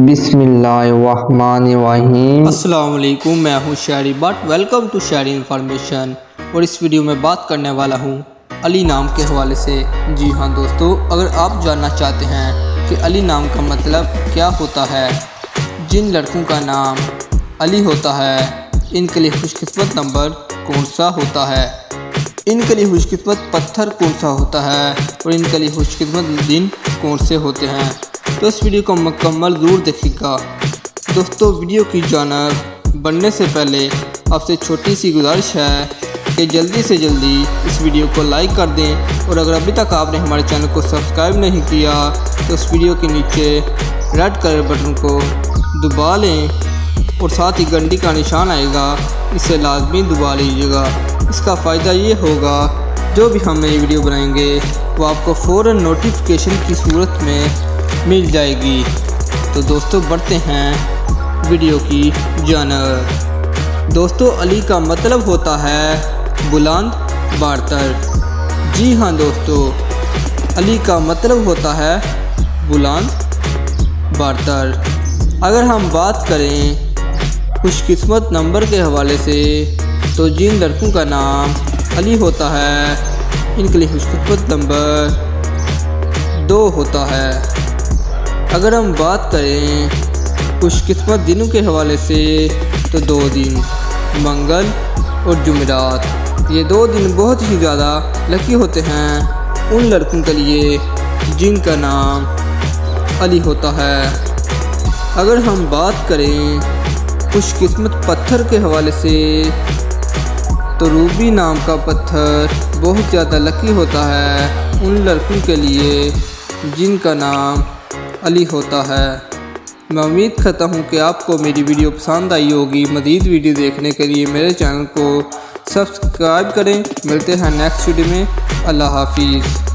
बिस्मिल्लाहिर्रहमानिर्रहीम। अस्सलाम वालेकुम, मैं हूँ Shayari but welcome to Shayari information. और इस वीडियो में बात करने वाला हूँ अली नाम के हवाले से। जी हाँ दोस्तों, अगर आप जानना चाहते हैं कि अली नाम का मतलब क्या होता है, जिन लड़कों का नाम अली होता है इनके लिए खुशकिस्मत नंबर कौन सा होता है, इनके लिए खुशकिस्मत पत्थर कौन सा होता है और इनके लिए खुशकिस्मत दिन कौन से होते हैं, तो इस वीडियो को मुकम्मल ज़रूर देखिएगा। दोस्तों, वीडियो की जानब बनने से पहले आपसे छोटी सी गुजारिश है कि जल्दी से जल्दी इस वीडियो को लाइक कर दें और अगर अभी तक आपने हमारे चैनल को सब्सक्राइब नहीं किया तो इस वीडियो के नीचे रेड कलर बटन को दबा लें और साथ ही घंटी का निशान आएगा, इसे लाजमी दबा लीजिएगा। इसका फ़ायदा ये होगा जो भी हम नई वीडियो बनाएंगे वो आपको फ़ौरन नोटिफिकेशन की सूरत में मिल जाएगी। तो दोस्तों, बढ़ते हैं वीडियो की जानब। दोस्तों, अली का मतलब होता है बुलंद बरतर। जी हाँ दोस्तों, अली का मतलब होता है बुलंद बरतर। अगर हम बात करें खुशकिस्मत नंबर के हवाले से तो जिन लड़कों का नाम अली होता है इनके लिए खुशकिस्मत नंबर 2 होता है। अगर हम बात करें खुशकिस्मत दिनों के हवाले से तो 2 दिन मंगल और जुमेरात, ये 2 दिन बहुत ही ज़्यादा लकी होते हैं उन लड़कों के लिए जिनका नाम अली होता है। अगर हम बात करें खुशकिस्मत पत्थर के हवाले से तो रूबी नाम का पत्थर बहुत ज़्यादा लकी होता है उन लड़कों के लिए जिनका नाम अली होता है। मैं उम्मीद करता हूँ कि आपको मेरी वीडियो पसंद आई होगी। मज़ीद वीडियो देखने के लिए मेरे चैनल को सब्सक्राइब करें। मिलते हैं नेक्स्ट वीडियो में। अल्लाह हाफिज़।